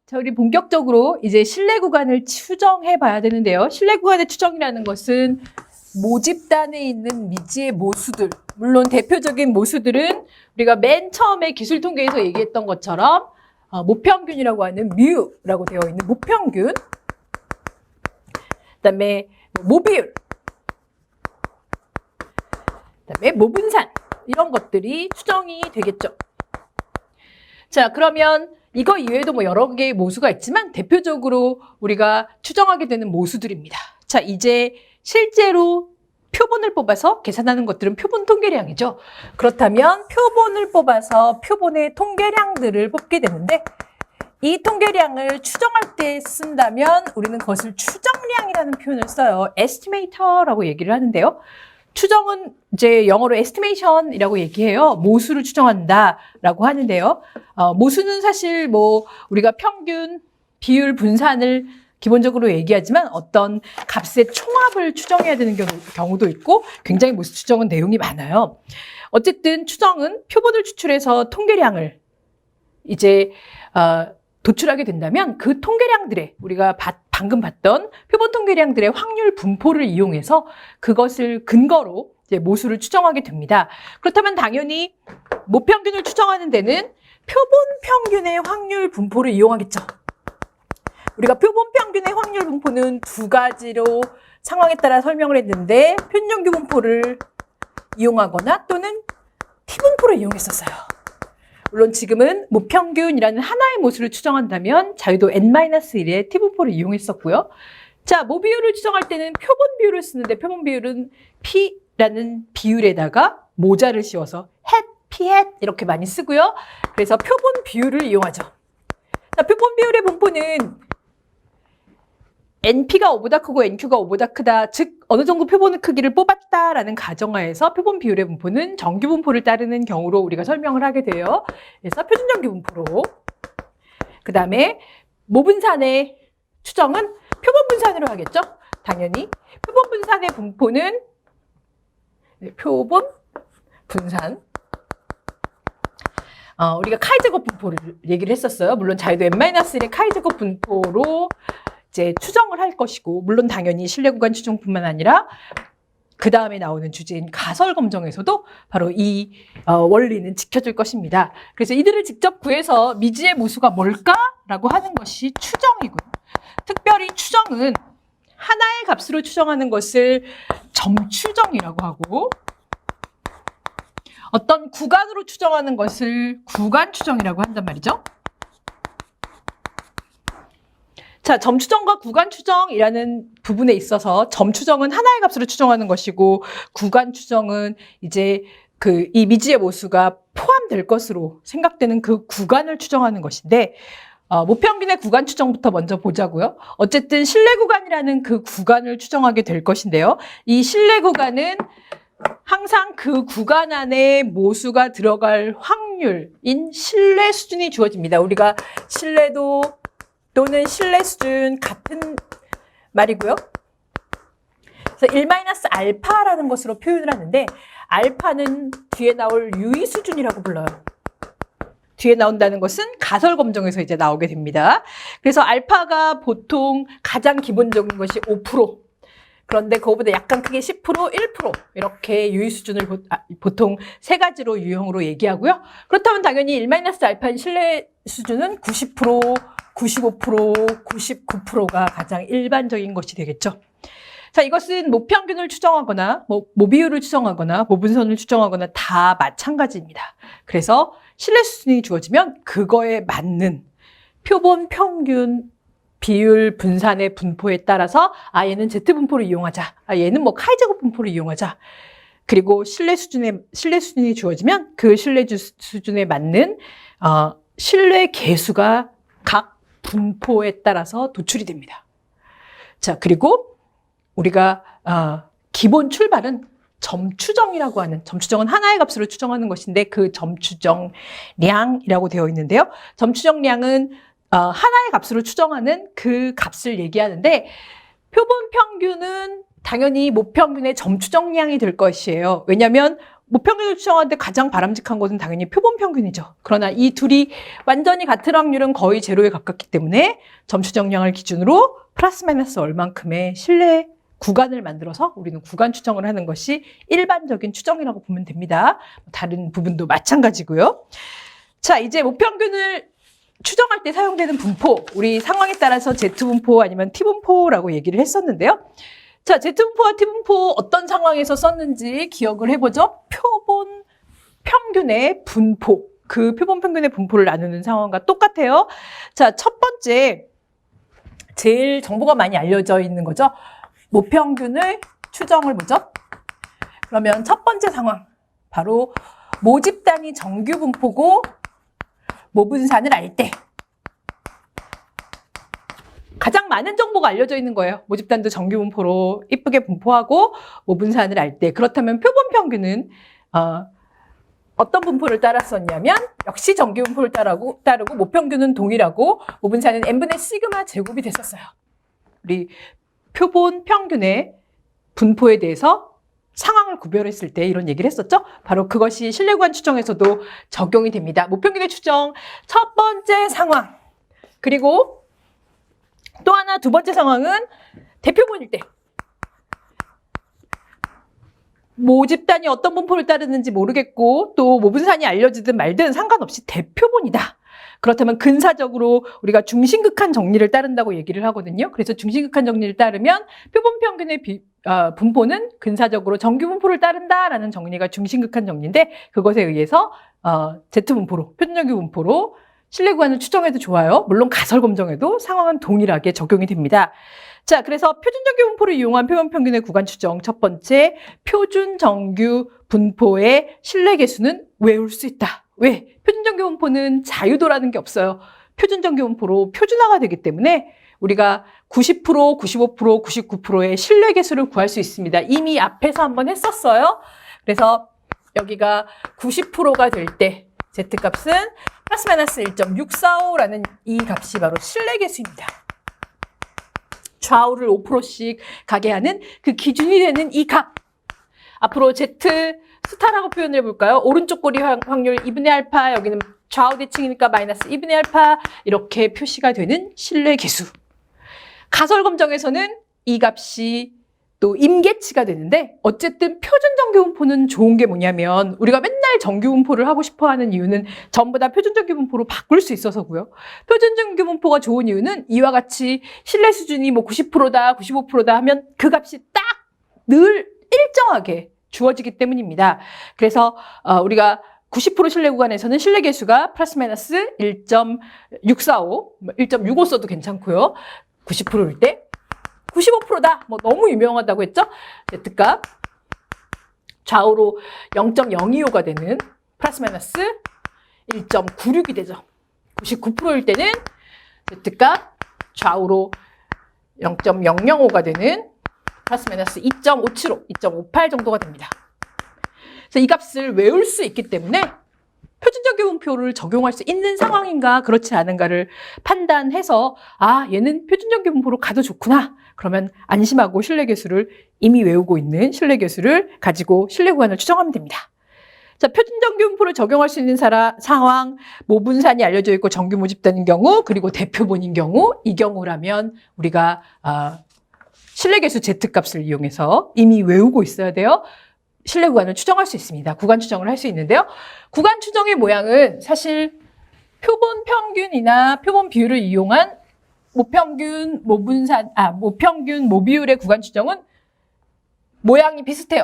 자, 우리 본격적으로 이제 실내 구간을 추정해 봐야 되는데요. 실내 구간의 추정이라는 것은 모집단에 있는 미지의 모수들, 물론 대표적인 모수들은 우리가 맨 처음에 기술 통계에서 얘기했던 것처럼 모평균이라고 하는 뮤라고 되어 있는 모평균, 그다음에 모비율, 그다음에 모분산, 이런 것들이 추정이 되겠죠. 자, 그러면 이거 이외에도 뭐 여러 개의 모수가 있지만 대표적으로 우리가 추정하게 되는 모수들입니다. 자, 이제 실제로 표본을 뽑아서 계산하는 것들은 표본 통계량이죠. 그렇다면 표본을 뽑아서 표본의 통계량들을 뽑게 되는데, 이 통계량을 추정할 때 쓴다면 우리는 그것을 추정량이라는 표현을 써요. estimator라고 얘기를 하는데요. 추정은 이제 영어로 estimation이라고 얘기해요. 모수를 추정한다라고 하는데요. 모수는 사실 뭐 우리가 평균, 비율, 분산을 기본적으로 얘기하지만 어떤 값의 총합을 추정해야 되는 경우도 있고 굉장히 모수 추정은 내용이 많아요. 어쨌든 추정은 표본을 추출해서 통계량을 이제 도출하게 된다면 그 통계량들의 우리가 방금 봤던 표본 통계량들의 확률 분포를 이용해서 그것을 근거로 이제 모수를 추정하게 됩니다. 그렇다면 당연히 모평균을 추정하는 데는 표본 평균의 확률 분포를 이용하겠죠. 우리가 표본 평균의 확률 분포는 두 가지로 상황에 따라 설명을 했는데 표준정규 분포를 이용하거나 또는 T분포를 이용했었어요. 물론 지금은 모평균이라는 하나의 모수를 추정한다면 자유도 N-1의 T분포를 이용했었고요. 자, 모비율을 추정할 때는 표본 비율을 쓰는데 표본 비율은 P라는 비율에다가 모자를 씌워서 hat, P-hat 이렇게 많이 쓰고요. 그래서 표본 비율을 이용하죠. 자, 표본 비율의 분포는 NP가 5보다 크고 NQ가 5보다 크다, 즉 어느 정도 표본 크기를 뽑았다라는 가정하에서 표본 비율의 분포는 정규 분포를 따르는 경우로 우리가 설명을 하게 돼요. 그래서 표준 정규 분포로. 그 다음에 모분산의 추정은 표본 분산으로 하겠죠. 당연히 표본 분산의 분포는 표본 분산. 우리가 카이-제곱 분포를 얘기를 했었어요. 물론 자유도 N-1의 카이-제곱 분포로 이제 추정을 할 것이고, 물론 당연히 실내 구간 추정뿐만 아니라 그 다음에 나오는 주제인 가설 검정에서도 바로 이 원리는 지켜질 것입니다. 그래서 이들을 직접 구해서 미지의 모수가 뭘까라고 하는 것이 추정이고요. 특별히 추정은 하나의 값으로 추정하는 것을 점추정이라고 하고, 어떤 구간으로 추정하는 것을 구간 추정이라고 한단 말이죠. 자, 점추정과 구간 추정이라는 부분에 있어서 점추정은 하나의 값으로 추정하는 것이고, 구간 추정은 이제 이 미지의 모수가 포함될 것으로 생각되는 그 구간을 추정하는 것인데, 모평균의 구간 추정부터 먼저 보자고요. 어쨌든 실내 구간이라는 그 구간을 추정하게 될 것인데요. 이 실내 구간은 항상 그 구간 안에 모수가 들어갈 확률인 신뢰 수준이 주어집니다. 우리가 신뢰도 또는 신뢰 수준 같은 말이고요. 그래서 1-알파라는 것으로 표현을 하는데, 알파는 뒤에 나올 유의 수준이라고 불러요. 뒤에 나온다는 것은 가설 검정에서 이제 나오게 됩니다. 그래서 알파가 보통 가장 기본적인 것이 5%. 그런데 그거보다 약간 크게 10%, 1% 이렇게 유의 수준을 보통 세 가지로 유형으로 얘기하고요. 그렇다면 당연히 1-알파인 신뢰 수준은 90%, 95%, 99%가 가장 일반적인 것이 되겠죠. 자, 이것은 모평균을 추정하거나 모비율을 추정하거나 모분선을 추정하거나 다 마찬가지입니다. 그래서 신뢰 수준이 주어지면 그거에 맞는 표본 평균 비율 분산의 분포에 따라서 얘는 Z분포를 이용하자, 얘는 뭐 카이-제곱 분포를 이용하자. 그리고 신뢰 수준이 주어지면 그 신뢰 수준에 맞는 신뢰 계수가 각 분포에 따라서 도출이 됩니다. 자, 그리고 우리가 기본 출발은 점추정이라고 하는, 점추정은 하나의 값으로 추정하는 것인데 그 점추정량이라고 되어 있는데요. 점추정량은 하나의 값으로 추정하는 그 값을 얘기하는데, 표본 평균은 당연히 모평균의 점추정량이 될 것이에요. 왜냐하면 모평균을 추정하는데 가장 바람직한 것은 당연히 표본평균이죠. 그러나 이 둘이 완전히 같은 확률은 거의 제로에 가깝기 때문에 점추정량을 기준으로 플러스 마이너스 얼만큼의 신뢰 구간을 만들어서 우리는 구간 추정을 하는 것이 일반적인 추정이라고 보면 됩니다. 다른 부분도 마찬가지고요. 자, 이제 모평균을 추정할 때 사용되는 분포, 우리 상황에 따라서 Z분포 아니면 T분포라고 얘기를 했었는데요. 자, Z분포와 T분포 어떤 상황에서 썼는지 기억을 해보죠. 표본 평균의 분포, 그 표본 평균의 분포를 나누는 상황과 똑같아요. 자, 첫 번째, 제일 정보가 많이 알려져 있는 거죠. 모평균을 추정을 보죠. 그러면 첫 번째 상황, 바로 모집 단위 정규 분포고 모분산을 알 때 가장 많은 정보가 알려져 있는 거예요. 모집단도 정규 분포로 이쁘게 분포하고 모분산을 알 때. 그렇다면 표본 평균은 어떤 분포를 따랐었냐면 역시 정규 분포를 따르고 모평균은 동일하고 모분산은 n분의 시그마 제곱이 됐었어요. 우리 표본 평균의 분포에 대해서 상황을 구별했을 때 이런 얘기를 했었죠. 바로 그것이 신뢰구간 추정에서도 적용이 됩니다. 모평균의 추정 첫 번째 상황, 그리고 또 하나 두 번째 상황은 대표본일 때 모집단이 어떤 분포를 따르는지 모르겠고 또 모분산이 알려지든 말든 상관없이 대표본이다. 그렇다면 근사적으로 우리가 중심극한 정리를 따른다고 얘기를 하거든요. 그래서 중심극한 정리를 따르면 표본 평균의 분포는 근사적으로 정규 분포를 따른다라는 정리가 중심극한 정리인데 그것에 의해서 Z분포로, 표준정규 분포로 신뢰구간을 추정해도 좋아요. 물론 가설 검정에도 상황은 동일하게 적용이 됩니다. 자, 그래서 표준정규 분포를 이용한 표본평균의 구간 추정 첫 번째, 표준정규 분포의 신뢰계수는 외울 수 있다. 왜? 표준정규 분포는 자유도라는 게 없어요. 표준정규 분포로 표준화가 되기 때문에 우리가 90%, 95%, 99%의 신뢰계수를 구할 수 있습니다. 이미 앞에서 한번 했었어요. 그래서 여기가 90%가 될 때 Z값은 플러스 마이너스 1.645라는 이 값이 바로 신뢰계수입니다. 좌우를 5%씩 가게 하는 그 기준이 되는 이 값. 앞으로 Z 스타라고 표현을 해볼까요? 오른쪽 꼬리 확률 2분의 알파, 여기는 좌우 대칭이니까 마이너스 2분의 알파, 이렇게 표시가 되는 신뢰계수. 가설 검정에서는 이 값이 또 임계치가 되는데 어쨌든 표준정규 분포는 좋은 게 뭐냐면 우리가 맨날 정규 분포를 하고 싶어 하는 이유는 전부 다 표준정규 분포로 바꿀 수 있어서고요. 표준정규 분포가 좋은 이유는 이와 같이 신뢰 수준이 뭐 90%다, 95%다 하면 그 값이 딱 늘 일정하게 주어지기 때문입니다. 그래서 우리가 90% 신뢰 구간에서는 신뢰 계수가 플러스 마이너스 1.645, 1.65 써도 괜찮고요. 90%일 때 95%다. 뭐 너무 유명하다고 했죠? Z값 좌우로 0.025가 되는 플러스 마이너스 1.96이 되죠. 99%일 때는 Z값 좌우로 0.005가 되는 플러스 마이너스 2.575, 2.58 정도가 됩니다. 그래서 이 값을 외울 수 있기 때문에 표준정규 분포를 적용할 수 있는 상황인가 그렇지 않은가를 판단해서 아, 얘는 표준정규 분포로 가도 좋구나. 그러면 안심하고 신뢰계수를 이미 외우고 있는 신뢰계수를 가지고 신뢰구간을 추정하면 됩니다. 자, 표준정규 분포를 적용할 수 있는 상황, 모분산이 알려져 있고 정규 모집단인 경우, 그리고 대표본인 경우, 이 경우라면 우리가 신뢰계수 Z값을 이용해서 이미 외우고 있어야 돼요. 신뢰 구간을 추정할 수 있습니다. 구간 추정을 할 수 있는데요. 구간 추정의 모양은 사실 표본 평균이나 표본 비율을 이용한 모평균, 모분산, 모평균, 모비율의 구간 추정은 모양이 비슷해요.